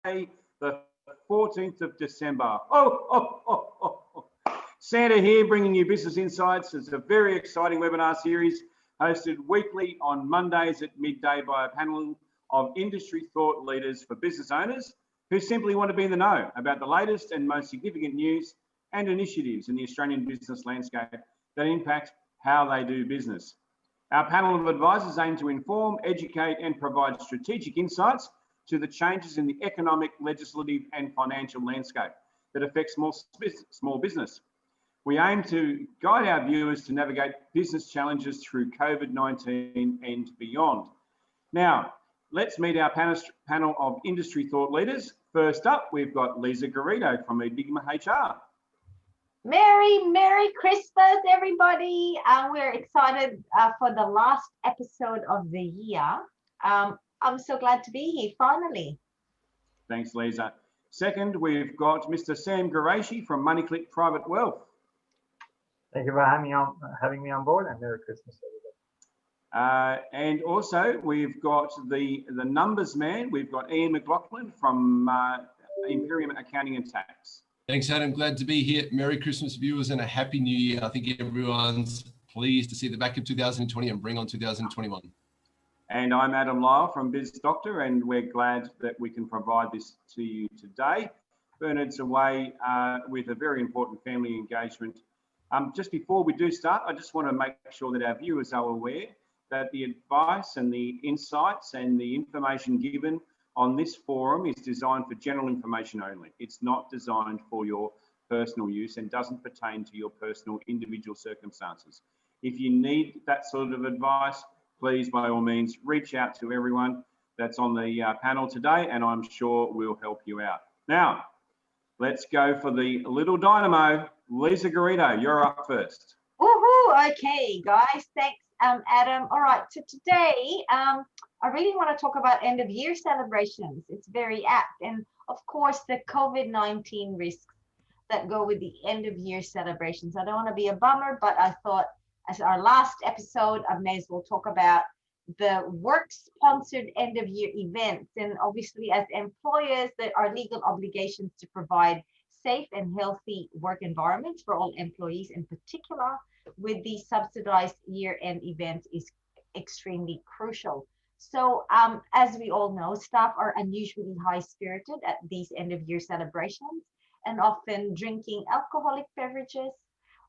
the 14th of December. Santa here, bringing you business insights. It's a very exciting webinar series hosted weekly on Mondays at midday by a panel of industry thought leaders for business owners who simply want to be in the know about the latest and most significant news and initiatives in the Australian business landscape that impact how they do business. Our panel of advisors aim to inform, educate and provide strategic insights to the changes in the economic, legislative and financial landscape that affect small business. We aim to guide our viewers to navigate business challenges through COVID-19 and beyond. Now, let's meet our panel of industry thought leaders. First up, we've got Lisa Garrido from Enigma HR. Merry Christmas, everybody. We're excited for the last episode of the year. I'm so glad to be here, finally. Thanks, Lisa. Second, we've got Mr. Sam Garashi from MoneyClick Private Wealth. Thank you for having me on board, and Merry Christmas, everybody. And also, we've got the numbers man. We've got Ian McLaughlin from Imperium Accounting and Tax. Thanks, Adam. Glad to be here. Merry Christmas, viewers, and a Happy New Year. I think everyone's pleased to see the back of 2020 and bring on 2021. And I'm Adam Lyle from Biz Doctor, and we're glad that we can provide this to you today. Bernard's away with a very important family engagement. Just before we do start, I just want to make sure that our viewers are aware that the advice and the insights and the information given on this forum is designed for general information only. It's not designed for your personal use and doesn't pertain to your personal individual circumstances. If you need that sort of advice, please, by all means, reach out to everyone that's on the panel today, and I'm sure we'll help you out. Now, let's go for the little dynamo. Lisa Garrido, you're up first. Woohoo! Okay, guys, thanks, Adam. All right, so today, I really want to talk about end of year celebrations. It's very apt, and of course, the COVID-19 risks that go with the end of year celebrations. I don't want to be a bummer, but I thought, as our last episode, I may as well talk about the work-sponsored end of year events. And obviously, as employers, there are legal obligations to provide safe and healthy work environments for all employees, in particular with the subsidized year-end events is extremely crucial. So as we all know, staff are unusually high-spirited at these end-of-year celebrations and often drinking alcoholic beverages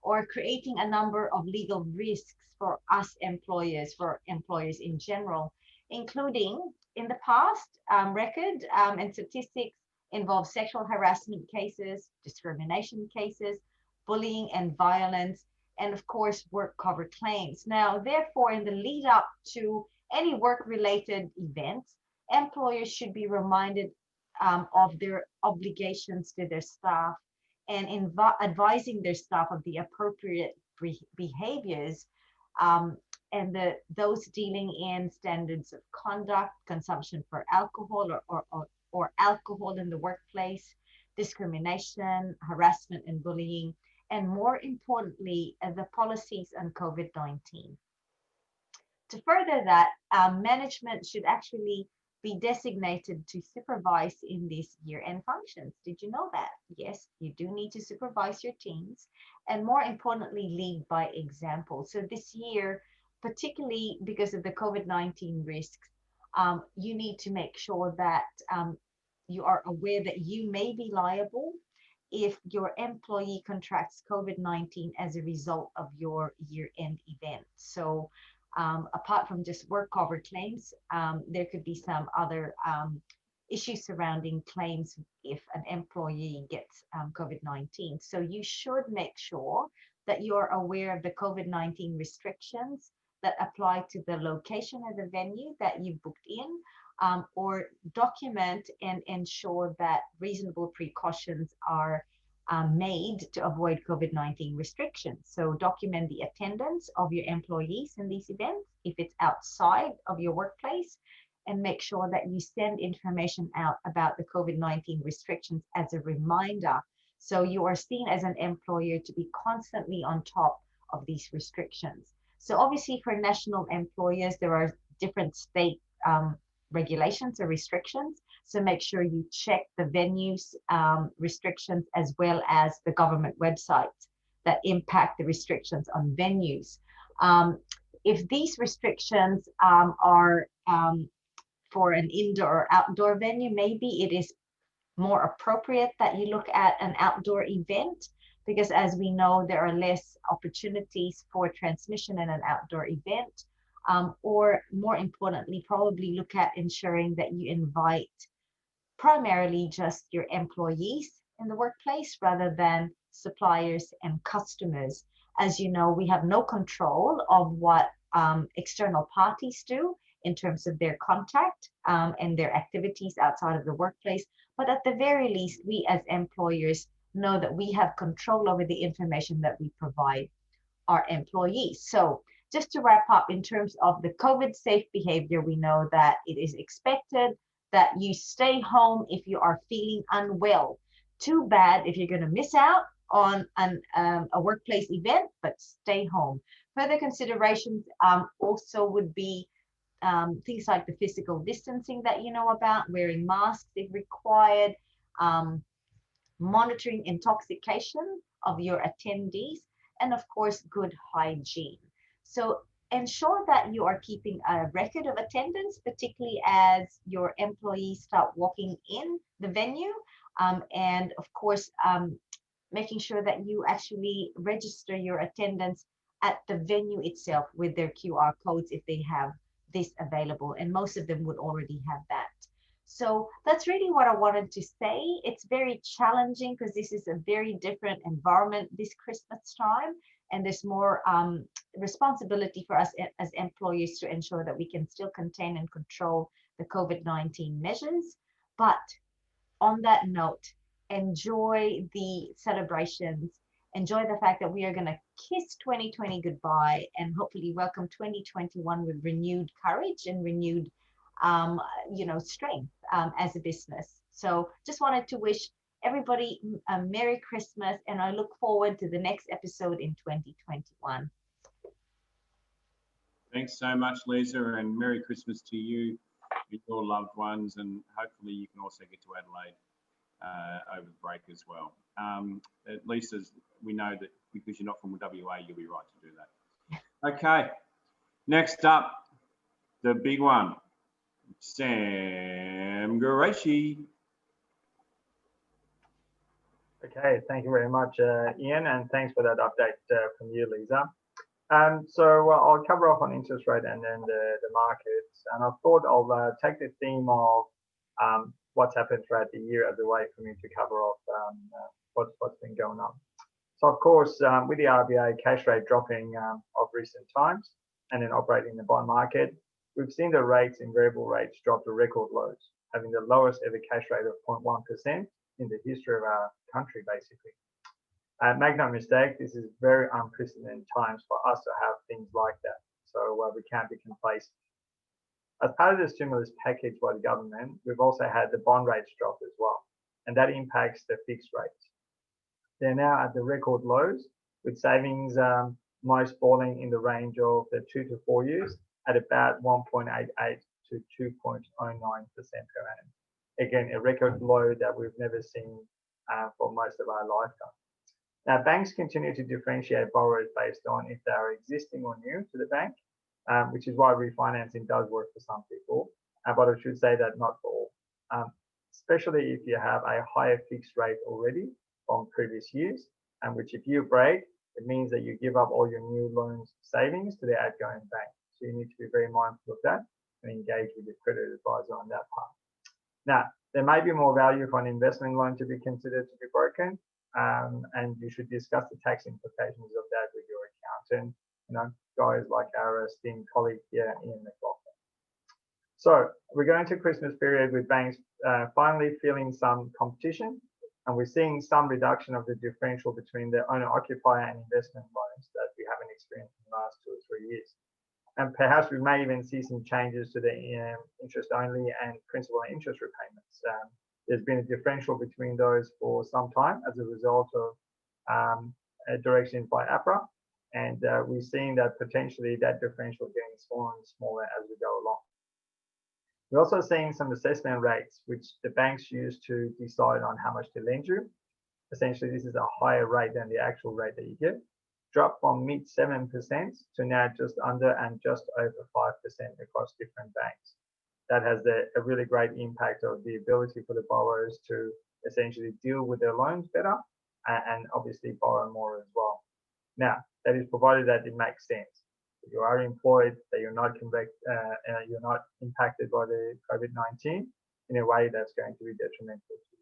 or creating a number of legal risks for us employers, for employers in general, including in the past record and statistics involve sexual harassment cases, discrimination cases, bullying and violence, and of course, work cover claims. Now, therefore, in the lead up to any work-related events, employers should be reminded of their obligations to their staff and advising their staff of the appropriate behaviors and those dealing in standards of conduct, consumption for alcohol or alcohol in the workplace, discrimination, harassment and bullying, and more importantly, the policies on COVID-19. To further that, management should actually be designated to supervise in these year-end functions. Did you know that? Yes, you do need to supervise your teams and more importantly, lead by example. So this year, particularly because of the COVID-19 risks, you need to make sure that you are aware that you may be liable if your employee contracts COVID-19 as a result of your year-end event. So apart from just work cover claims, there could be some other issues surrounding claims if an employee gets COVID-19. So you should make sure that you're aware of the COVID-19 restrictions that apply to the location of the venue that you've booked in, or document and ensure that reasonable precautions are made to avoid COVID-19 restrictions. So document the attendance of your employees in these events if it's outside of your workplace, and make sure that you send information out about the COVID-19 restrictions as a reminder. So you are seen as an employer to be constantly on top of these restrictions. So obviously for national employers, there are different state regulations or restrictions. So make sure you check the venues restrictions as well as the government websites that impact the restrictions on venues. If these restrictions are for an indoor or outdoor venue, maybe it is more appropriate that you look at an outdoor event, because as we know, there are less opportunities for transmission in an outdoor event. Or more importantly, probably look at ensuring that you invite primarily just your employees in the workplace rather than suppliers and customers. As you know, we have no control of what external parties do in terms of their contact and their activities outside of the workplace. But at the very least, we as employers know that we have control over the information that we provide our employees. So just to wrap up, in terms of the COVID safe behavior, we know that it is expected that you stay home if you are feeling unwell. Too bad if you're going to miss out on a workplace event, but stay home. Further considerations also would be things like the physical distancing that you know about, wearing masks if required, monitoring intoxication of your attendees, and of course, good hygiene. So ensure that you are keeping a record of attendance, particularly as your employees start walking in the venue. And of course, making sure that you actually register your attendance at the venue itself with their QR codes if they have this available. And most of them would already have that. So that's really what I wanted to say. It's very challenging because this is a very different environment this Christmas time. And there's more responsibility for us as employers to ensure that we can still contain and control the COVID-19 measures. But on that note, enjoy the celebrations. Enjoy the fact that we are going to kiss 2020 goodbye and hopefully welcome 2021 with renewed courage and renewed strength as a business. So just wanted to wish everybody a Merry Christmas, and I look forward to the next episode in 2021. Thanks so much, Lisa, and Merry Christmas to you with your loved ones, and hopefully you can also get to Adelaide over the break as well. At least as we know that because you're not from WA, you'll be right to do that. Okay, next up, the big one, Sam Garashi. Okay, thank you very much, Ian, and thanks for that update from you, Lisa. So I'll cover off on interest rate and then the markets, and I thought I'll take the theme of what's happened throughout the year as a way for me to cover off what's been going on. So of course, with the RBA cash rate dropping of recent times and then operating in the bond market, we've seen the rates in variable rates drop to record lows, having the lowest ever cash rate of 0.1% in the history of our country, basically. Make no mistake, this is very unprecedented times for us to have things like that. So we can't be complacent. As part of the stimulus package by the government, we've also had the bond rates drop as well, and that impacts the fixed rates. They're now at the record lows, with savings most falling in the range of the 2 to 4 years at about 1.88 to 2.09% per annum. Again, a record low that we've never seen for most of our lifetime. Now, banks continue to differentiate borrowers based on if they are existing or new to the bank, which is why refinancing does work for some people, but I should say that not for all, especially if you have a higher fixed rate already from previous years, and which if you break, it means that you give up all your new loans savings to the outgoing bank. So you need to be very mindful of that and engage with your credit advisor on that part. Now, there may be more value for an investment loan to be considered to be broken, and you should discuss the tax implications of that with your accountant, guys like our esteemed colleague here, Ian McLaughlin. So we're going to Christmas period with banks finally feeling some competition, and we're seeing some reduction of the differential between the owner-occupier and investment loans that we haven't experienced in the last 2 or 3 years. And perhaps we may even see some changes to the interest-only and principal and interest repayments. There's been a differential between those for some time as a result of directions by APRA, and we're seeing that potentially that differential getting smaller and smaller as we go along. We're also seeing some assessment rates, which the banks use to decide on how much to lend you. Essentially, this is a higher rate than the actual rate that you get. Dropped from mid 7% to now just under and just over 5% across different banks. That has a really great impact of the ability for the borrowers to essentially deal with their loans better and obviously borrow more as well. Now, that is provided that it makes sense. If you are employed, that you're not impacted by the COVID-19 in a way that's going to be detrimental to you.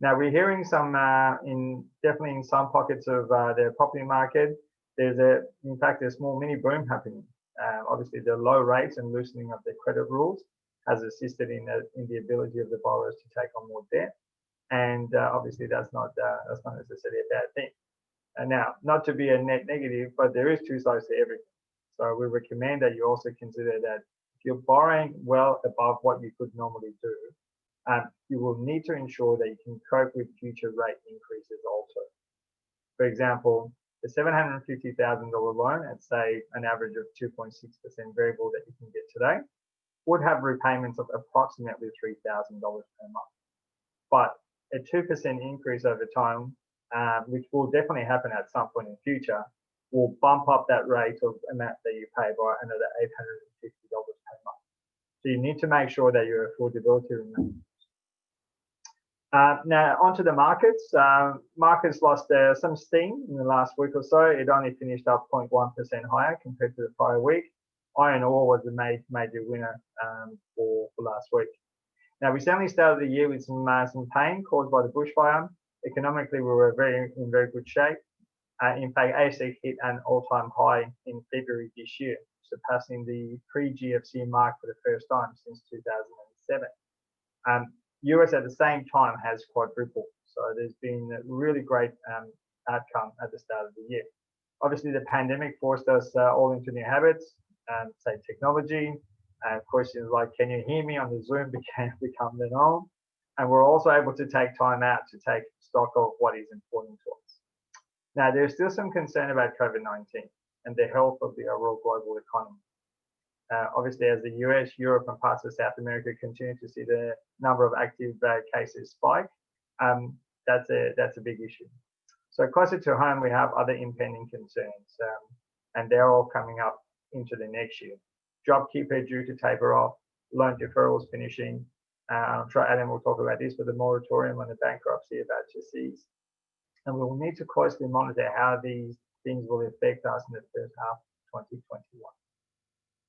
Now, we're hearing some, definitely in some pockets of the property market, there's in fact, a small mini boom happening. Obviously, the low rates and loosening of the credit rules has assisted in the ability of the borrowers to take on more debt, and obviously that's not necessarily a bad thing. And now, not to be a net negative, but there is two sides to everything. So we recommend that you also consider that if you're borrowing well above what you could normally do, you will need to ensure that you can cope with future rate increases also. For example, the $750,000 loan at say an average of 2.6% variable that you can get today would have repayments of approximately $3,000 per month. But a 2% increase over time, which will definitely happen at some point in the future, will bump up that rate of amount that you pay by another $850 per month. So you need to make sure that your affordability remains. Now, onto the markets. Markets lost some steam in the last week or so. It only finished up 0.1% higher compared to the prior week. Iron ore was the major winner for last week. Now, we certainly started the year with some pain caused by the bushfire. Economically, we were in very good shape. In fact, ASX hit an all-time high in February this year, surpassing the pre-GFC mark for the first time since 2007. US at the same time has quadrupled. So there's been a really great outcome at the start of the year. Obviously, the pandemic forced us all into new habits, say technology. Questions like, can you hear me on the Zoom become the norm. And we're also able to take time out to take stock of what is important to us. Now, there's still some concern about COVID-19 and the health of the overall global economy. Obviously, as the US, Europe, and parts of South America continue to see the number of active cases spike, that's a big issue. So closer to home, we have other impending concerns, and they're all coming up into the next year. JobKeeper due to taper off, loan deferrals finishing. I'm sure Adam will talk about this, but the moratorium on the bankruptcy about to cease. And we will need to closely monitor how these things will affect us in the first half of 2021.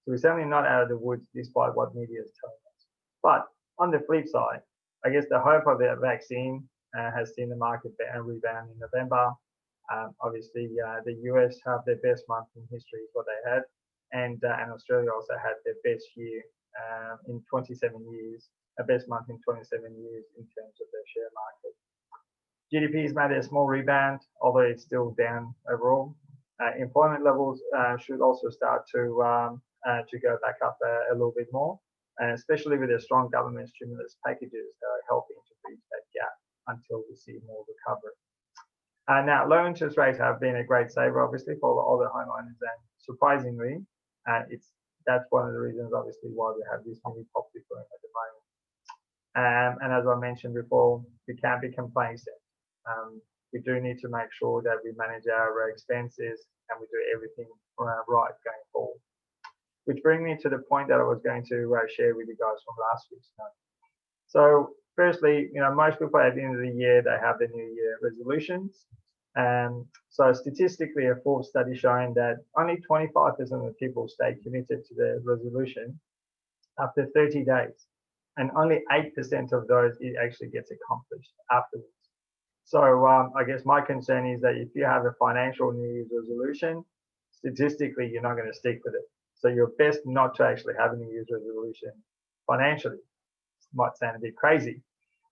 So we're certainly not out of the woods despite what media is telling us. But on the flip side, I guess the hope of the vaccine has seen the market rebound in November. Obviously, the US have their best month in history is what they had. And Australia also had their best year in 27 years, a best month in 27 years in terms of their share market. GDP has made a small rebound, although it's still down overall. Employment levels should also start to go back up a little bit more, especially with the strong government stimulus packages that are helping to bridge that gap until we see more recovery. Now, low interest rates have been a great saver, obviously, for all the homeowners, and surprisingly, that's one of the reasons, obviously, why we have this mini property boom at the moment. And as I mentioned before, we can't be complacent. We do need to make sure that we manage our expenses and we do everything right going forward. Which brings me to the point that I was going to share with you guys from last week's note. So firstly, most people at the end of the year, they have their New Year resolutions. So statistically, a Forbes study showing that only 25% of the people stay committed to their resolution after 30 days. And only 8% of those, it actually gets accomplished afterwards. So I guess my concern is that if you have a financial New Year's resolution, statistically, you're not going to stick with it. So you're best not to actually have a New Year's resolution financially. It might sound a bit crazy.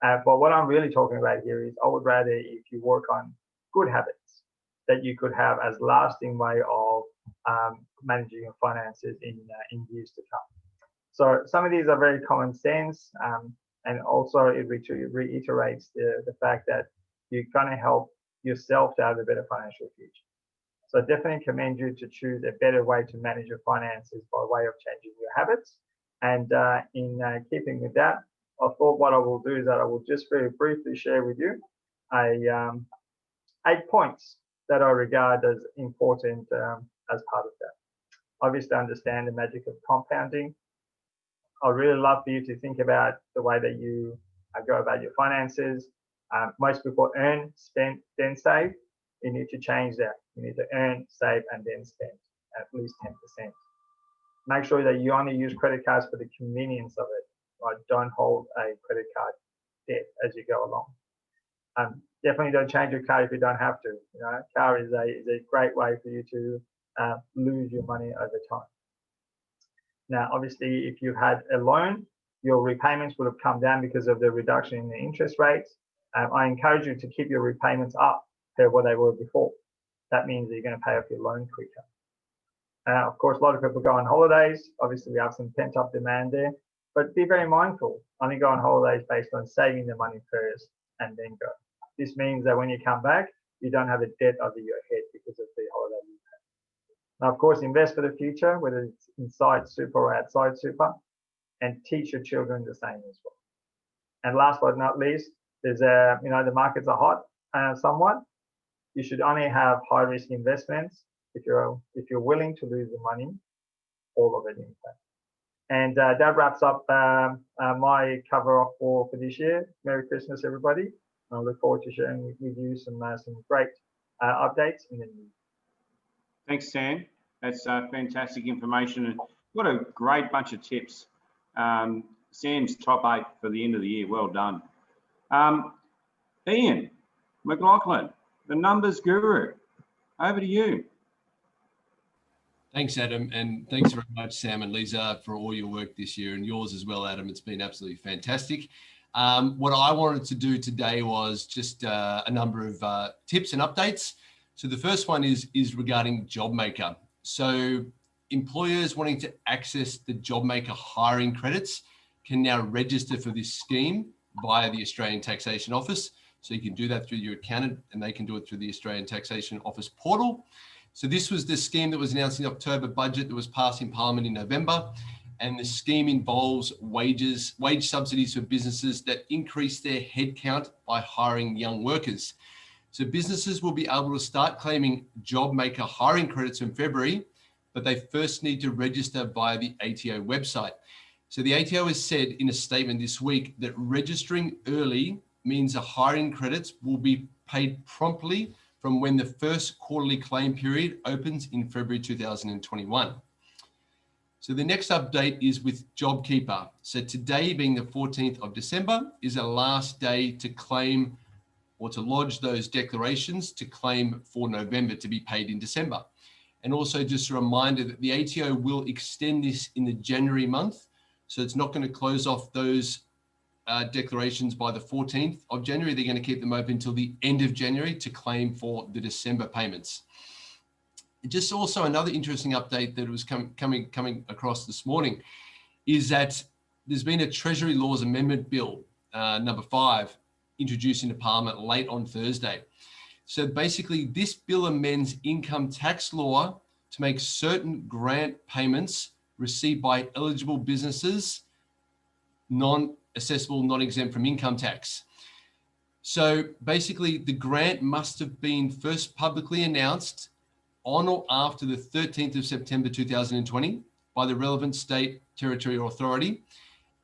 But what I'm really talking about here is I would rather if you work on good habits that you could have as lasting way of managing your finances in years to come. So some of these are very common sense, and also it reiterates the fact that you're going to help yourself to have a better financial future. So I definitely commend you to choose a better way to manage your finances by way of changing your habits And in keeping with that, I thought what I will do is that I will just very briefly share with you 8 points that I regard as important as part of that. Obviously, understand the magic of compounding. I really love for you to think about the way that you go about your finances. Most people earn, spend, then save. You need to change that. You need to earn, save, and then spend at least 10%. Make sure that you only use credit cards for the convenience of it. Right? Don't hold a credit card debt as you go along. Definitely don't change your car if you don't have to. You know, car is a great way for you to lose your money over time. Now, obviously, if you had a loan, your repayments would have come down because of the reduction in the interest rates. I encourage you to keep your repayments up to what they were before. That means that you're going to pay off your loan quicker. Of course, a lot of people go on holidays. Obviously, we have some pent-up demand there, but be very mindful. Only go on holidays based on saving the money first and then go. This means that when you come back, you don't have a debt over your head because of the holiday you had. Now, of course, invest for the future, whether it's inside super or outside super, and teach your children the same as well. And last but not least, there's the markets are hot somewhat. You should only have high risk investments if you're willing to lose the money, all of it in fact. And that wraps up my cover off for this year. Merry Christmas, everybody. I look forward to sharing with you some great updates in the new year. Thanks, Sam. That's fantastic information. And what a great bunch of tips. Sam's top 8 for the end of the year. Well done. Ian McLaughlin, the numbers guru. Over to you. Thanks, Adam, and thanks very much, Sam and Lisa, for all your work this year, and yours as well, Adam. It's been absolutely fantastic. What I wanted to do today was just a number of tips and updates. So the first one is regarding JobMaker. So employers wanting to access the JobMaker hiring credits can now register for this scheme via the Australian Taxation Office. So you can do that through your accountant, and they can do it through the Australian Taxation Office portal. So this was the scheme that was announced in the October budget that was passed in Parliament in November. And the scheme involves wage subsidies for businesses that increase their headcount by hiring young workers. So businesses will be able to start claiming JobMaker hiring credits in February, but they first need to register via the ATO website. So the ATO has said in a statement this week that registering early means the hiring credits will be paid promptly from when the first quarterly claim period opens in February 2021. So the next update is with JobKeeper. So today, being the 14th of December, is the last day to claim or to lodge those declarations to claim for November to be paid in December. And also just a reminder that the ATO will extend this in the January month. So it's not going to close off those declarations by the 14th of January. They're going to keep them open until the end of January to claim for the December payments. Just also another interesting update that was coming across this morning is that there's been a Treasury Laws Amendment Bill, number 5, introduced into Parliament late on Thursday. So basically, this bill amends income tax law to make certain grant payments received by eligible businesses non-assessable, non-exempt from income tax. So basically, the grant must have been first publicly announced on or after the 13th of September 2020 by the relevant state, territory, or authority,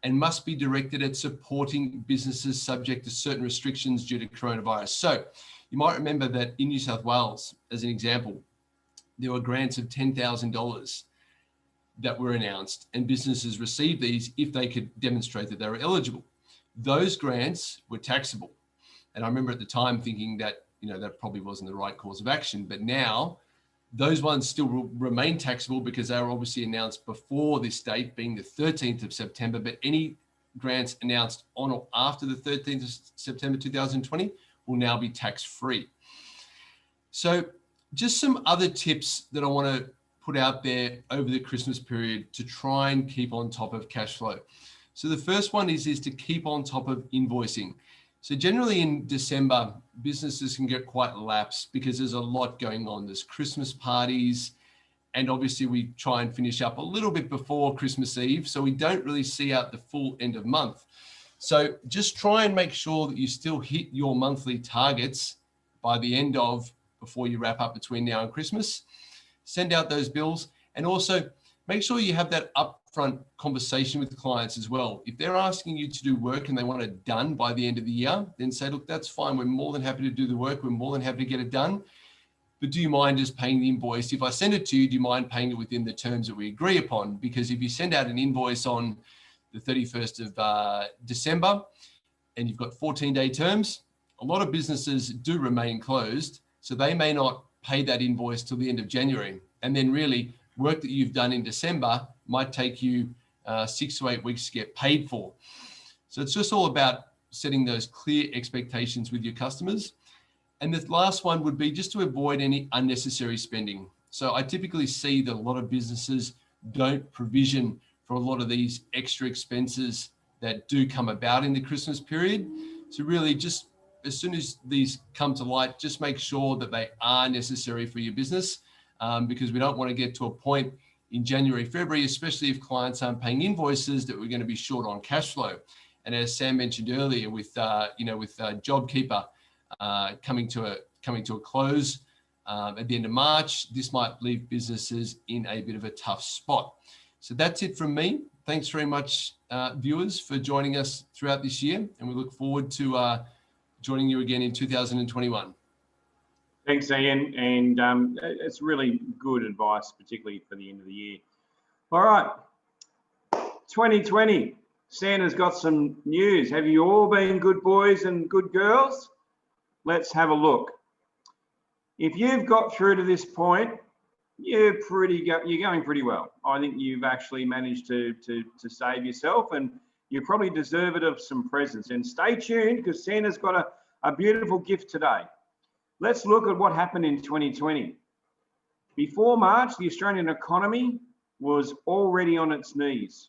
and must be directed at supporting businesses subject to certain restrictions due to coronavirus. So you might remember that in New South Wales, as an example, there were grants of $10,000 that were announced, and businesses received these if they could demonstrate that they were eligible. Those grants were taxable. And I remember at the time thinking that, that probably wasn't the right course of action, but now those ones still remain taxable because they were obviously announced before this date, being the 13th of September, but any grants announced on or after the 13th of September 2020 will now be tax-free. So just some other tips that I want to put out there over the Christmas period to try and keep on top of cash flow. So the first one is to keep on top of invoicing. So generally in December, businesses can get quite lapsed because there's a lot going on. There's Christmas parties, And obviously we try and finish up a little bit before Christmas Eve, so we don't really see out the full end of month. So just try and make sure that you still hit your monthly targets by the end of, before you wrap up between now and Christmas. Send out those bills, and also make sure you have that upfront conversation with clients as well. If they're asking you to do work and they want it done by the end of the year, then say, look, that's fine. We're more than happy to do the work. We're more than happy to get it done. But do you mind just paying the invoice? If I send it to you, do you mind paying it within the terms that we agree upon? Because if you send out an invoice on the 31st of December and you've got 14-day terms, a lot of businesses do remain closed. So they may not pay that invoice till the end of January. And then really work that you've done in December might take you 6 to 8 weeks to get paid for. So it's just all about setting those clear expectations with your customers. And the last one would be just to avoid any unnecessary spending. So I typically see that a lot of businesses don't provision for a lot of these extra expenses that do come about in the Christmas period. So really just as soon as these come to light, just make sure that they are necessary for your business, because we don't want to get to a point in January, February, especially if clients aren't paying invoices, that we're going to be short on cash flow. And as Sam mentioned earlier, with JobKeeper coming to a close at the end of March, this might leave businesses in a bit of a tough spot. So that's it from me. Thanks very much, viewers, for joining us throughout this year, and we look forward to joining you again in 2021. Thanks, Ian, and it's really good advice, particularly for the end of the year. All right, 2020, Santa's got some news. Have you all been good boys and good girls? Let's have a look. If you've got through to this point, you're going pretty well. I think you've actually managed to save yourself, and you probably deserve it of some presents. And stay tuned, because Santa's got a beautiful gift today. Let's look at what happened in 2020. Before March, the Australian economy was already on its knees.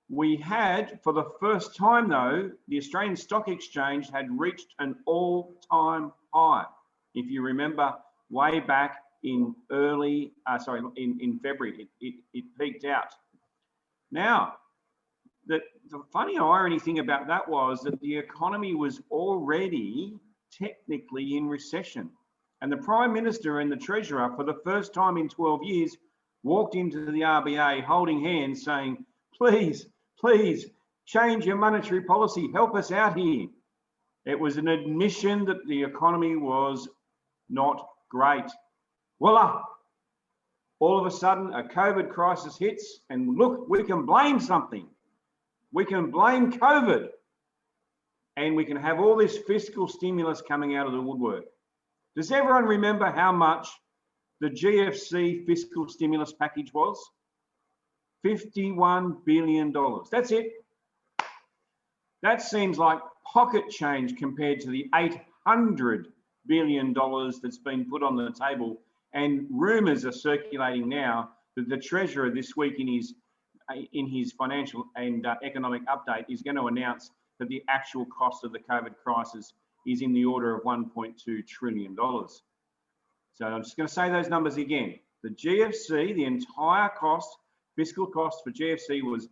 We had, for the first time though, the Australian Stock Exchange had reached an all-time high. If you remember, way back in in February, it peaked out. Now, the funny irony thing about that was that the economy was already technically in recession. And the Prime Minister and the Treasurer, for the first time in 12 years, walked into the RBA holding hands saying, please, please change your monetary policy, help us out here. It was an admission that the economy was not great. Voila! All of a sudden, a COVID crisis hits, and look, we can blame something. We can blame COVID, and we can have all this fiscal stimulus coming out of the woodwork. Does everyone remember how much the GFC fiscal stimulus package was? $51 billion. That's it. That seems like pocket change compared to the $800 billion that's been put on the table. And rumours are circulating now that the Treasurer this week in his financial and economic update is going to announce that the actual cost of the COVID crisis is in the order of $1.2 trillion. So I'm just going to say those numbers again. The GFC, the entire cost, fiscal cost for GFC was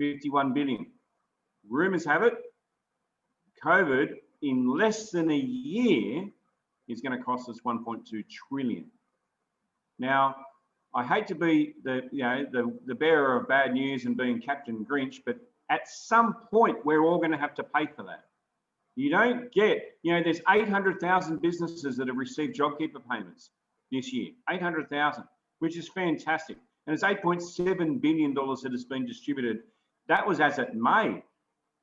$51 billion. Rumours have it, COVID in less than a year is going to cost us $1.2 trillion. Now, I hate to be the bearer of bad news and being Captain Grinch, but at some point we're all going to have to pay for that. You don't get, there's 800,000 businesses that have received JobKeeper payments this year, 800,000, which is fantastic. And it's $8.7 billion that has been distributed. That was as at May.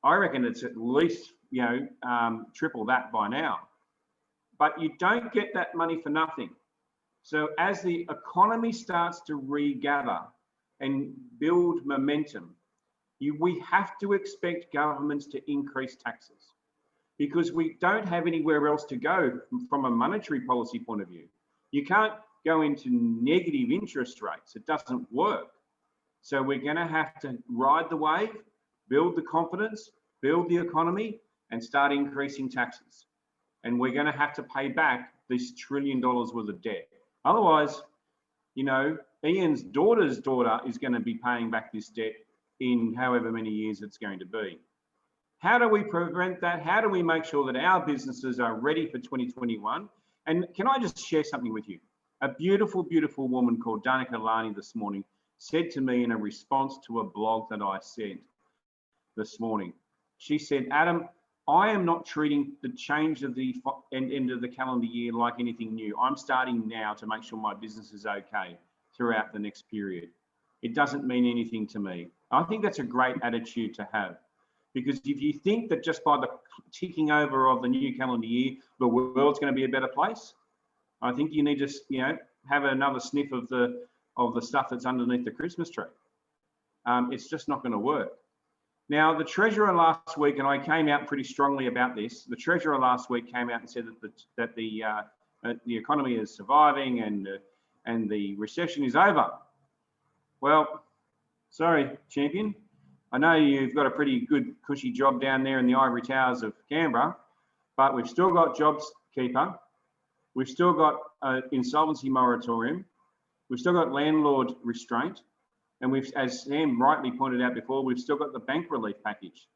I reckon it's at least, triple that by now. But you don't get that money for nothing. So as the economy starts to regather and build momentum, we have to expect governments to increase taxes, because we don't have anywhere else to go from a monetary policy point of view. You can't go into negative interest rates. It doesn't work. So we're going to have to ride the wave, build the confidence, build the economy, and start increasing taxes. And we're going to have to pay back this $1 trillion worth of debt. Otherwise, You know, Ian's daughter's daughter is going to be paying back this debt in however many years it's going to be. How do we prevent that? How do we make sure that our businesses are ready for 2021? And can I just share something with you? A beautiful, beautiful woman called Danica Lani this morning said to me in a response to a blog that I sent this morning. She said, Adam, I am not treating the change of the end of the calendar year like anything new. I'm starting now to make sure my business is okay throughout the next period. It doesn't mean anything to me. I think that's a great attitude to have, because if you think that just by the ticking over of the new calendar year, the world's going to be a better place, I think you need to, you know, have another sniff of the stuff that's underneath the Christmas tree. It's just not going to work. Now, the Treasurer last week, and I came out pretty strongly about this, the Treasurer last week came out and said that the economy is surviving and the recession is over. Well, sorry, champion. I know you've got a pretty good cushy job down there in the ivory towers of Canberra, but we've still got JobKeeper. We've still got an insolvency moratorium. We've still got landlord restraint. And we've, as Sam rightly pointed out before, we've still got the bank relief package.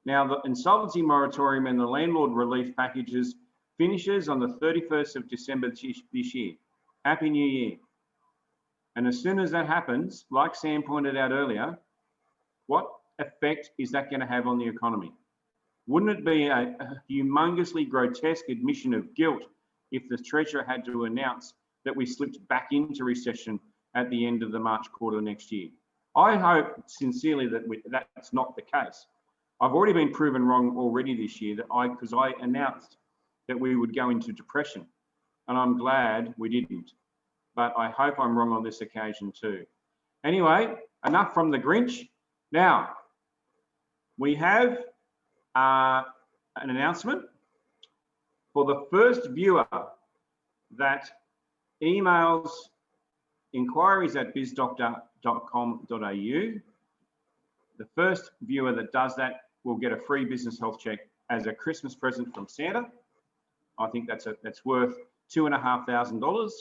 Now, the insolvency moratorium and the landlord relief packages finishes on the 31st of December this year. Happy New Year. And as soon as that happens, like Sam pointed out earlier, what effect is that going to have on the economy? Wouldn't it be a humongously grotesque admission of guilt if the Treasurer had to announce that we slipped back into recession at the end of the March quarter next year? I hope sincerely that that's not the case. I've already been proven wrong already this year because I announced that we would go into depression, and I'm glad we didn't. But I hope I'm wrong on this occasion too. Anyway, enough from the Grinch. Now, we have an announcement for the first viewer that emails inquiries@bizdoctor.com.au. The first viewer that does that will get a free business health check as a Christmas present from Santa. I think that's worth $2,500.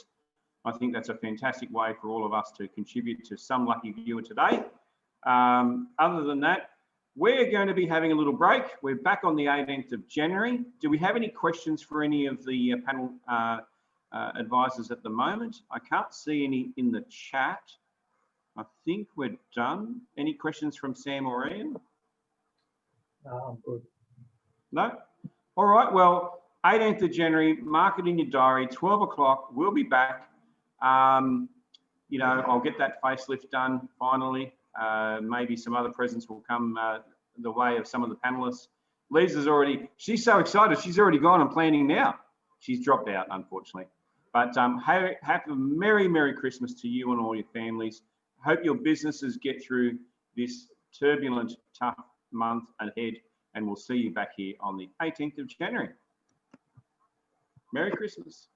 I think that's a fantastic way for all of us to contribute to some lucky viewer today. Other than that, we're going to be having a little break. We're back on the 18th of January. Do we have any questions for any of the panel advisors at the moment? I can't see any in the chat. I think we're done. Any questions from Sam or Ian? I'm good. No? All right, well, 18th of January, mark it in your diary, 12 o'clock, we'll be back. You know, I'll get that facelift done finally. Maybe some other presents will come the way of some of the panelists. Lisa's already, she's so excited, she's already gone and planning now. She's dropped out, unfortunately. But have a Merry, Merry Christmas to you and all your families. Hope your businesses get through this turbulent, tough month ahead, and we'll see you back here on the 18th of January. Merry Christmas.